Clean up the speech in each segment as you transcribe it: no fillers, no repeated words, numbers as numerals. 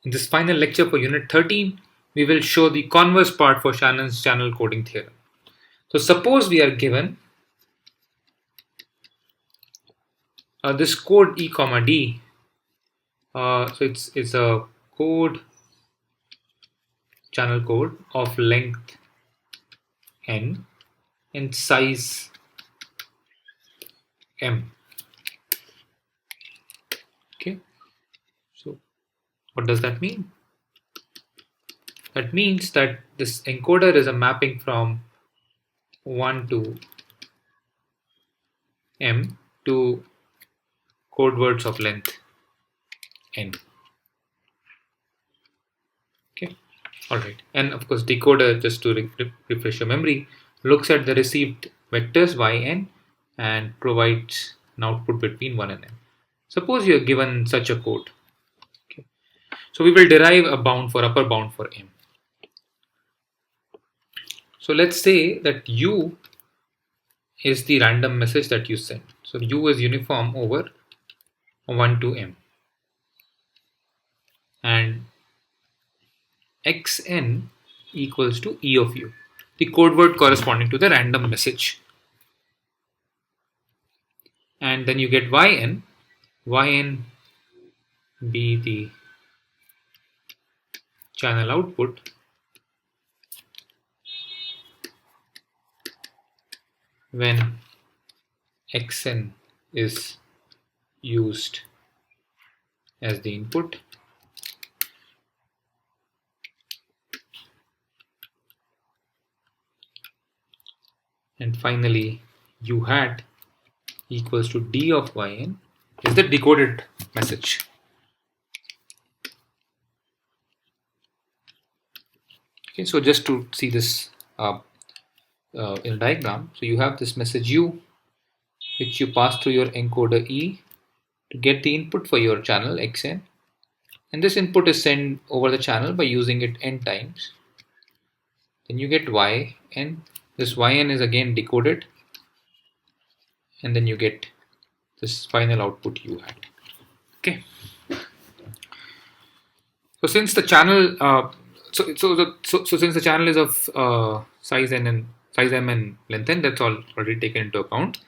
In this final lecture for Unit 13, we will show the converse part for Shannon's channel coding theorem. So suppose we are given this code E comma D. So it's a channel code of length n and size m. Okay. So what does that mean? That means that this encoder is a mapping from 1 to m to code words of length n. Okay, all right. And of course, decoder, just to refresh your memory, looks at the received vectors yn and provides an output between 1 and n. Suppose you are given such a code. Okay, so we will derive a bound for upper bound for m. So let's say that u is the random message that you send. So u is uniform over 1 to m, and xn equals to e of u, the code word corresponding to the random message. And then you get yn be the channel output when xn is used as the input and finally u hat equals to d of yn is the decoded message. Okay, so just to see this in a diagram, so you have this message u which you pass through your encoder e to get the input for your channel xn, and this input is sent over the channel by using it n times. Then you get yn. This yn is again decoded, and then you get this final output u hat. Okay. So since the channel, since the channel is of size n and size m and length n, that's all already taken into account.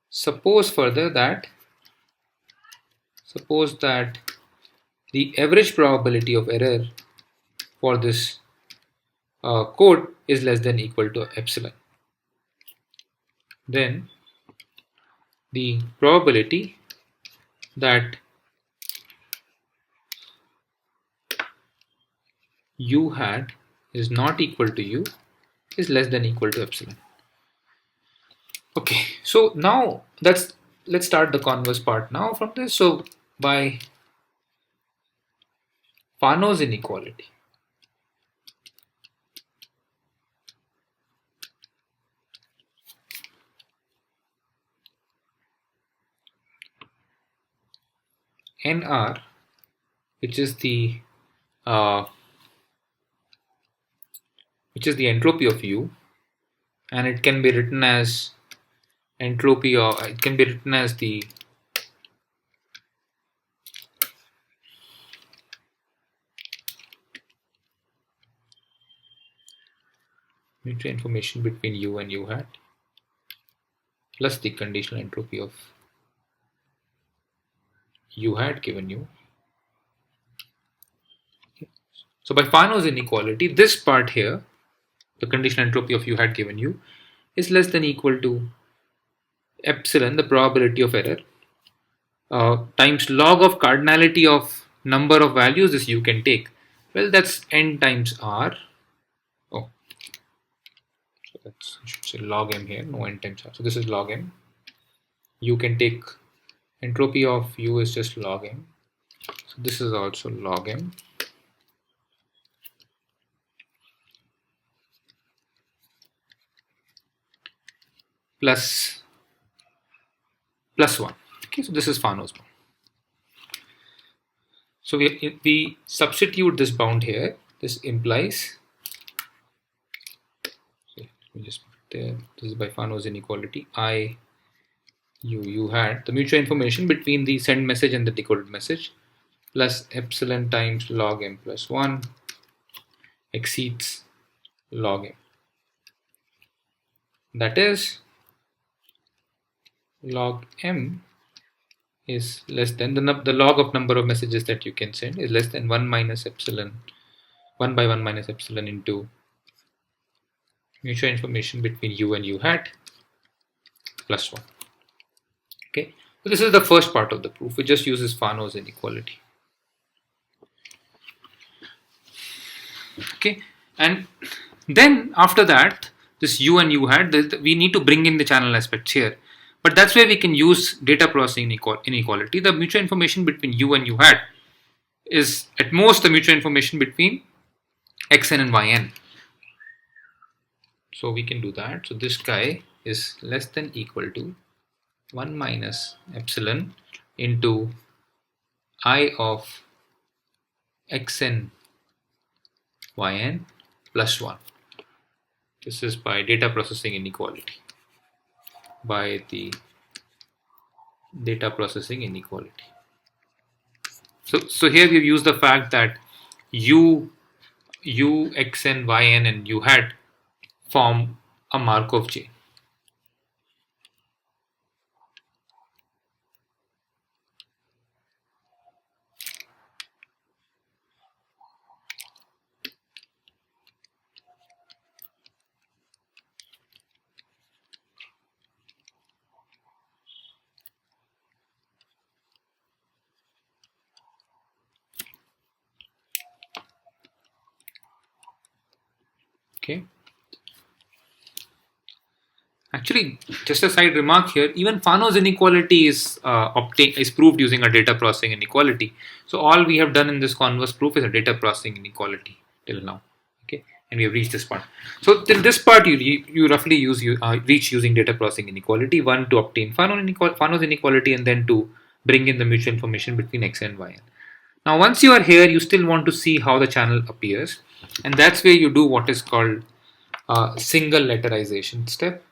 Suppose that the average probability of error for this code is less than equal to epsilon. Then the probability that u hat is not equal to u is less than equal to epsilon. Okay, so now let's start the converse part now from this. So by Fano's inequality, nr, which is the entropy of u, and it can be written as entropy, or it can be written as the mutual information between u and u hat plus the conditional entropy of u hat given u. Okay. So by Fano's inequality, this part here, the conditional entropy of u hat given u, is less than equal to epsilon, the probability of error, times log of cardinality of number of values this u can take. Well, that's n times r. Oh, so that's, I should say log m here, no n times r. So this is log m. You can take entropy of u is just log m. So this is also log m. Plus 1. Okay, so this is Fano's bound. So we substitute this bound here. This implies, so let me just put it there. This is by Fano's inequality. U hat, the mutual information between the send message and the decoded message, plus epsilon times log m plus 1 exceeds log m. That is, log m is less than the log of number of messages that you can send is less than 1 minus epsilon 1 by 1 minus epsilon into mutual information between u and u hat plus 1. Okay, so this is the first part of the proof. It just uses Fano's inequality. Okay, and then after that, this u and u hat, we need to bring in the channel aspects here. But that's where we can use data processing inequality. The mutual information between u and u hat is at most the mutual information between xn and yn. So we can do that. So this guy is less than equal to 1 minus epsilon into I of xn yn plus 1. This is by data processing inequality. By the data processing inequality. So here we've used the fact that u, xn, yn and u hat form a Markov chain. Okay. Actually, just a side remark here, even Fano's inequality is proved using a data processing inequality. So all we have done in this converse proof is a data processing inequality till now. Okay, and we have reached this part. So till this part, you roughly reach using data processing inequality, one to obtain Fano's inequality, and then to bring in the mutual information between x and y. Now, once you are here, you still want to see how the channel appears, and that's where you do what is called a single letterization step.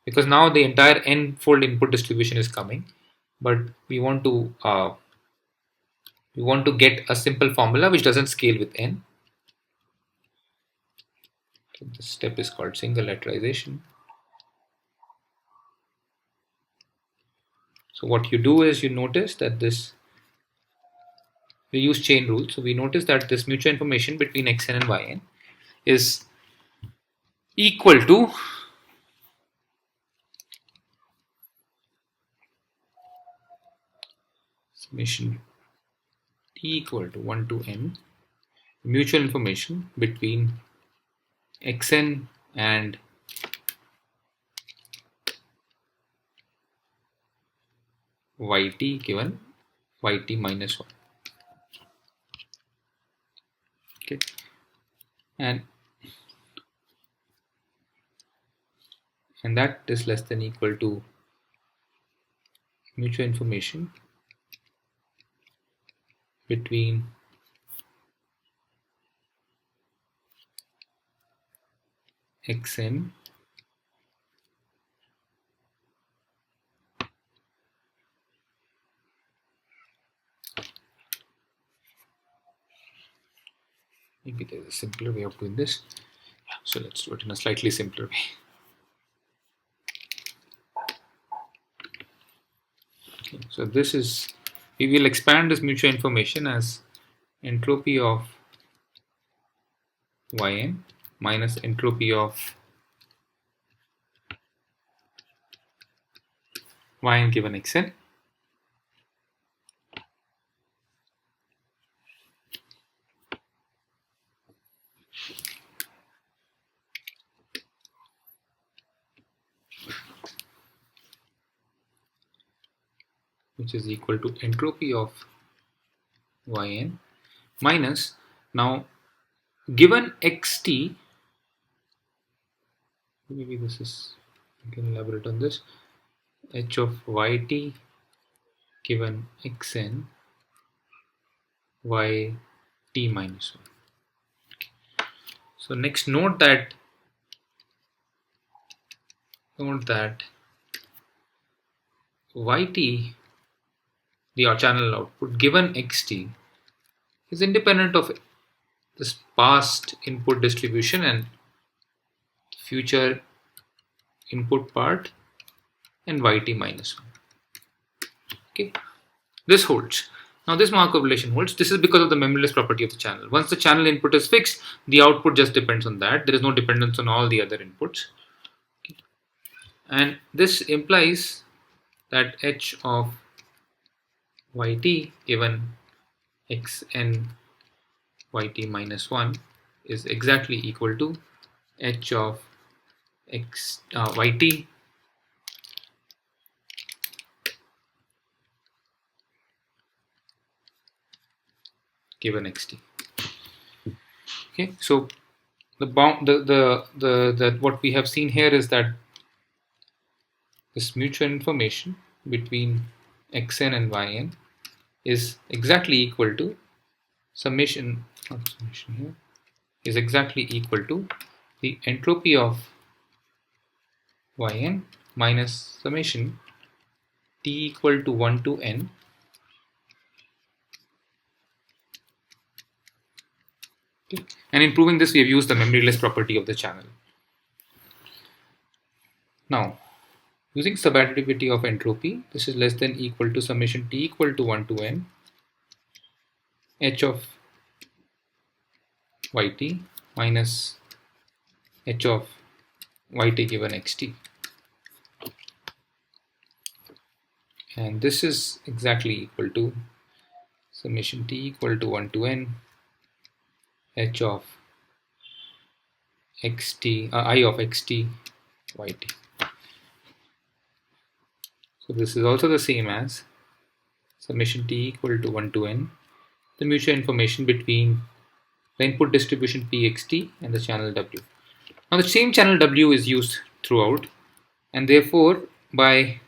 Because now the entire n-fold input distribution is coming, but we want to get a simple formula which doesn't scale with n. So this step is called single letterization. So what you do is you notice that we use chain rule. So we notice that this mutual information between xn and yn is equal to summation t equal to 1 to n mutual information between xn and yt given yt minus 1. Okay, and that is less than equal to mutual information between xn maybe there's a simpler way of doing this. So let's do it in a slightly simpler way. Okay, so this is, we will expand this mutual information as entropy of yn minus entropy of yn given xn which is equal to entropy of yn minus, now given xt, maybe this is, I can elaborate on this, h of yt given xn yt minus 1. So next note that yt, the channel output given xt, is independent of this past input distribution and future input part and yt minus 1. Okay, this holds. Now this Markov relation holds. This is because of the memoryless property of the channel. Once the channel input is fixed, the output just depends on that. There is no dependence on all the other inputs. Okay. And this implies that h of yt given xn yt minus 1 is exactly equal to h of yt given xt. Okay, so what we have seen here is that this mutual information between xn and yn is exactly equal to summation, not summation here, is exactly equal to the entropy of yn minus summation t equal to 1 to n Okay. And in proving this, we have used the memoryless property of the channel. Now, using subadditivity of entropy, this is less than equal to summation t equal to 1 to n h of yt minus h of yt given xt. And this is exactly equal to summation t equal to 1 to n h of xt, I of xt yt. So this is also the same as summation t equal to 1 to n, the mutual information between the input distribution pxt and the channel w. Now the same channel w is used throughout, and therefore by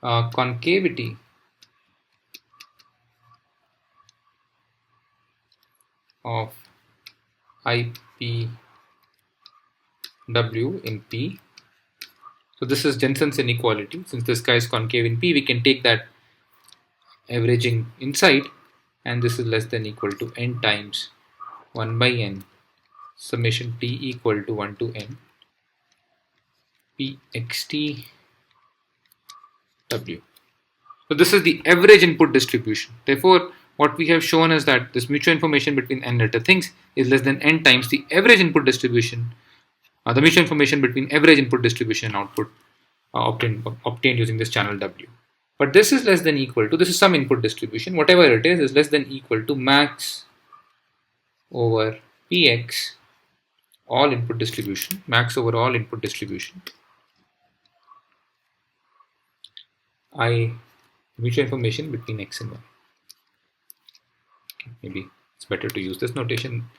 concavity of IPW in P. So this is Jensen's inequality. Since this guy is concave in P, we can take that averaging inside, and this is less than equal to n times 1 by n summation t equal to 1 to n pxt w. So this is the average input distribution. Therefore, what we have shown is that this mutual information between n letter things is less than n times the average input distribution, the mutual information between average input distribution and output obtained using this channel W. But this is less than equal to, this is some input distribution, whatever it is less than equal to max over px, all input distribution, max over all input distribution, I mutual information between x and y. Okay, maybe it's better to use this notation,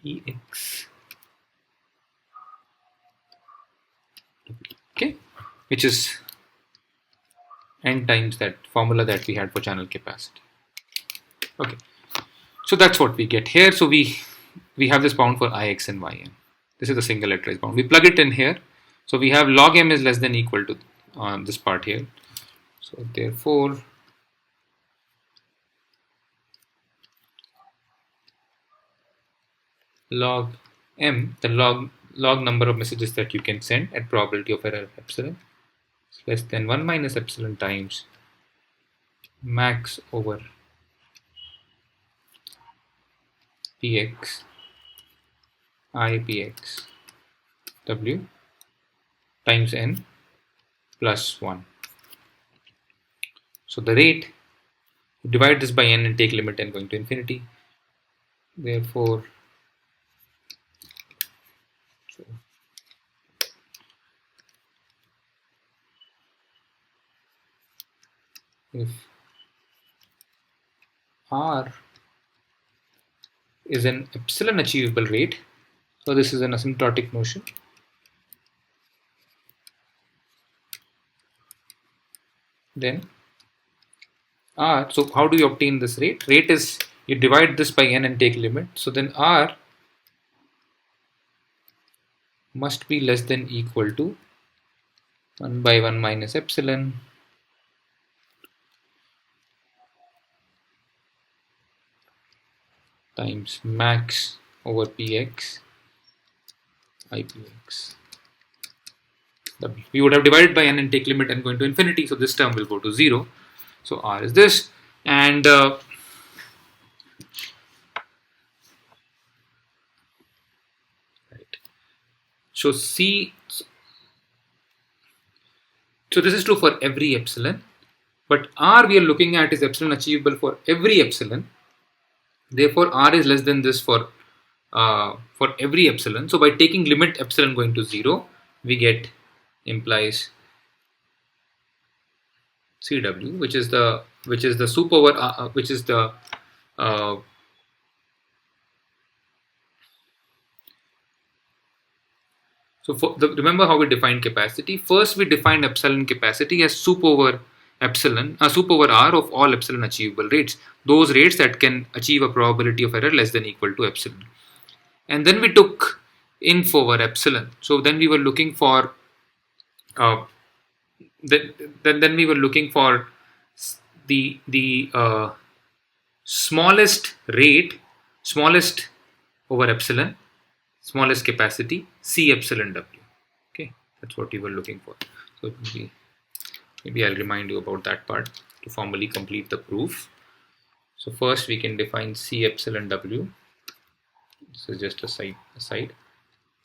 ex, okay, which is n times that formula that we had for channel capacity. Okay, so that's what we get here. So we have this bound for ix and yn. This is the single letterized bound. We plug it in here. So we have log m is less than equal to this part here. So therefore, log m, the log number of messages that you can send at probability of error epsilon, is less than 1 minus epsilon times max over px I px w times n plus 1. So the rate, divide this by n and take limit n going to infinity. Therefore, if r is an epsilon achievable rate, so this is an asymptotic notion, then r, so how do you obtain this rate? Rate is, you divide this by n and take limit, so then r must be less than equal to 1 by 1 minus epsilon times max over px ipx w. We would have divided by n and take limit n going to infinity, so this term will go to 0. So r is this, and right. So c. So this is true for every epsilon, but r we are looking at is epsilon achievable for every epsilon. Therefore, r is less than this for every epsilon. So by taking limit epsilon going to 0, we get implies CW, which is the soup over which is the uh, so remember how we defined capacity. First, we defined epsilon capacity as soup over epsilon, soup over r of all epsilon achievable rates. Those rates that can achieve a probability of error less than equal to epsilon. And then we took inf over epsilon. So then we were looking for uh, then we were looking for the smallest rate, smallest over epsilon, smallest capacity, C epsilon W. Okay, that's what we were looking for. So maybe I'll remind you about that part to formally complete the proof. So first we can define C epsilon W. This is just a side.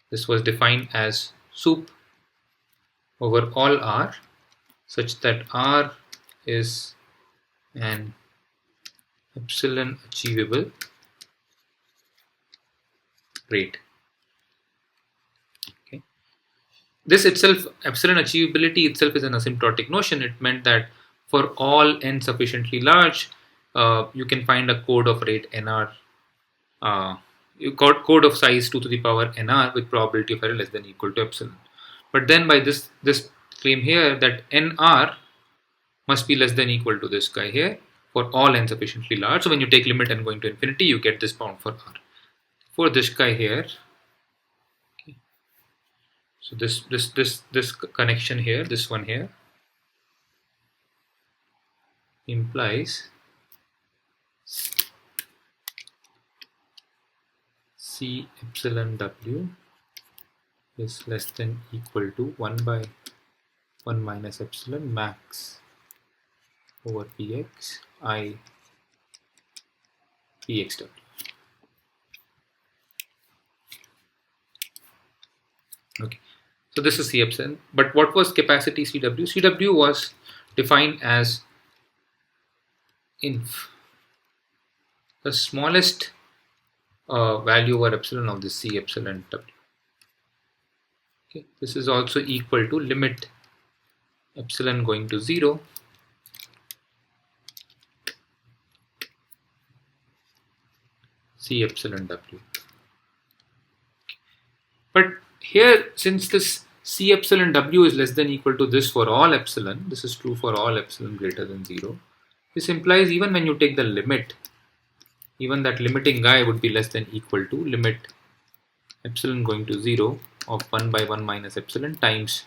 This was defined as soup over all R such that R is an epsilon achievable rate. Okay. This itself, epsilon achievability itself, is an asymptotic notion. It meant that for all n sufficiently large, you can find a code of rate nr, you got code of size 2 to the power nr with probability of error less than or equal to epsilon. But then by this claim here that nr must be less than or equal to this guy here for all n sufficiently large. So when you take limit n going to infinity, you get this bound for r. For this guy here, okay. So this connection here, this one here, implies C epsilon W is less than or equal to 1 by 1 minus epsilon max over px I pxw. Okay, so this is C epsilon. But what was capacity CW? CW was defined as inf, the smallest value over epsilon of the C epsilon W. Okay, this is also equal to limit epsilon going to 0 C epsilon W. But here, since this C epsilon W is less than or equal to this for all epsilon, this is true for all epsilon greater than 0. This implies even when you take the limit, even that limiting guy would be less than or equal to limit epsilon going to 0 of 1 by 1 minus epsilon times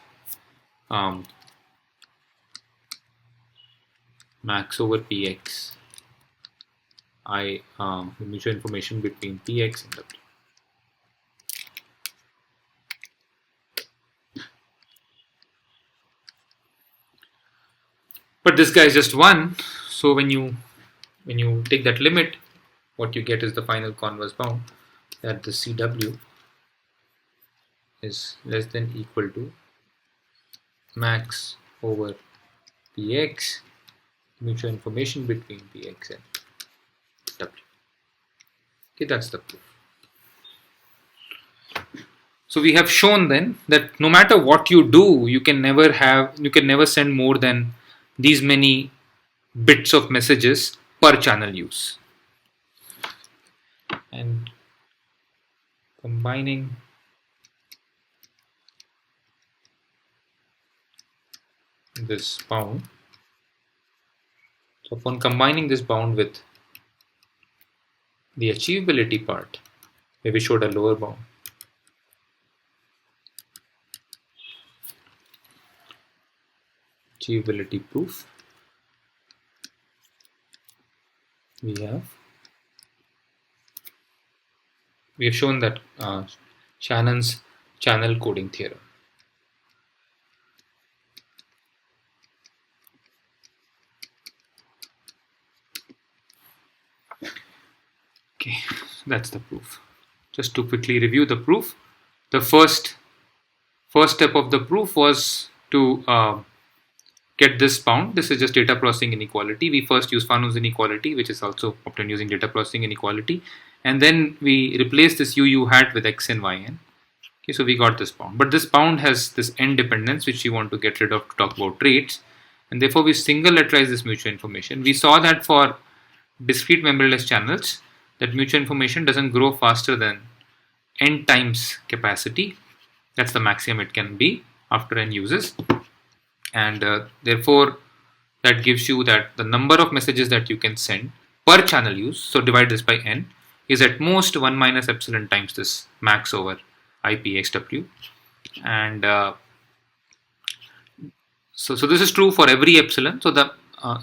max over px I the mutual information between px and w. But this guy is just 1, so when you take that limit, what you get is the final converse bound, that the CW is less than or equal to max over px, mutual information between px and w. Okay, that's the proof. So we have shown then that no matter what you do, you can never send more than these many bits of messages per channel use. And combining this bound, so upon combining this bound with the achievability part, where we showed a lower bound, achievability proof, we have We have shown that Shannon's channel coding theorem. Okay, that's the proof. Just to quickly review the proof, the first step of the proof was to get this bound. This is just data processing inequality. We first use Fanon's inequality, which is also obtained using data processing inequality, and then we replace this u hat with x and yn. Okay, so we got this bound, but this bound has this n dependence which we want to get rid of to talk about rates, and therefore we single letterize this mutual information. We saw that for discrete membryless channels, that mutual information doesn't grow faster than n times capacity. That's the maximum it can be after n uses, and therefore that gives you that the number of messages that you can send per channel use, so divide this by n, is at most 1 minus epsilon times this max over IPXW, and so this is true for every epsilon. So the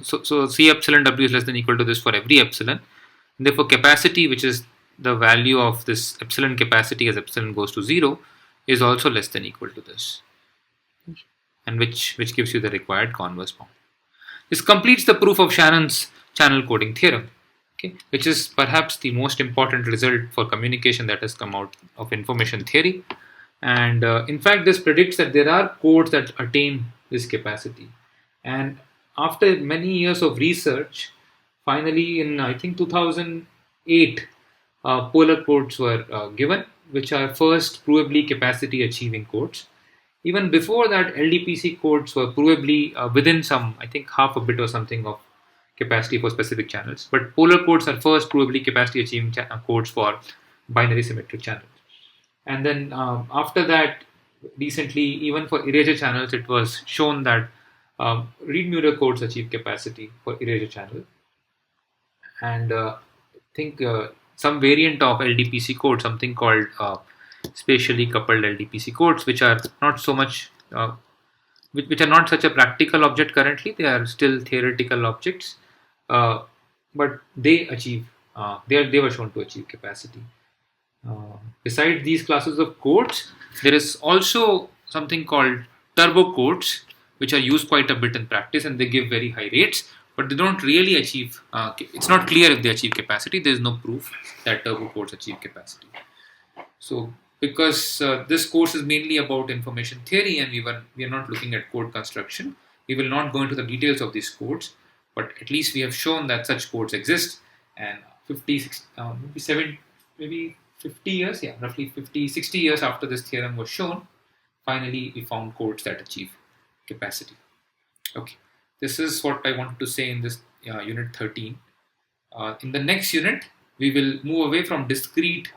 so C epsilon W is less than or equal to this for every epsilon. And therefore, capacity, which is the value of this epsilon capacity as epsilon goes to 0, is also less than or equal to this, and which gives you the required converse bound. This completes the proof of Shannon's channel coding theorem, okay, which is perhaps the most important result for communication that has come out of information theory. And in fact, this predicts that there are codes that attain this capacity. And after many years of research, finally in I think 2008, polar codes were given, which are first provably capacity achieving codes. Even before that, LDPC codes were provably within some, I think half a bit or something of capacity for specific channels. But polar codes are first provably capacity achieving codes for binary symmetric channels. And then after that, recently, even for erasure channels, it was shown that Reed-Muller codes achieve capacity for erasure channel. And I think some variant of LDPC code, something called spatially coupled LDPC codes, which are not so much, which are not such a practical object currently. They are still theoretical objects, but they achieve. They were shown to achieve capacity. Besides these classes of codes, there is also something called turbo codes, which are used quite a bit in practice, and they give very high rates, but they don't really achieve. It's not clear if they achieve capacity. There is no proof that turbo codes achieve capacity. So, because this course is mainly about information theory, and we are not looking at code construction, we will not go into the details of these codes. But at least we have shown that such codes exist, and 50 years, yeah, roughly 50, 60 years after this theorem was shown, finally we found codes that achieve capacity. Okay, this is what I wanted to say in this unit 13. In the next unit, we will move away from discrete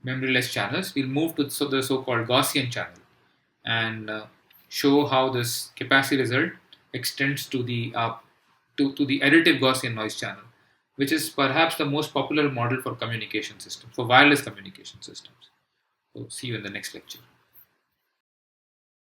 membryless channels. We'll move to the so-called Gaussian channel and show how this capacity result extends to the the additive Gaussian noise channel, which is perhaps the most popular model for communication systems, for wireless communication systems. So see you in the next lecture.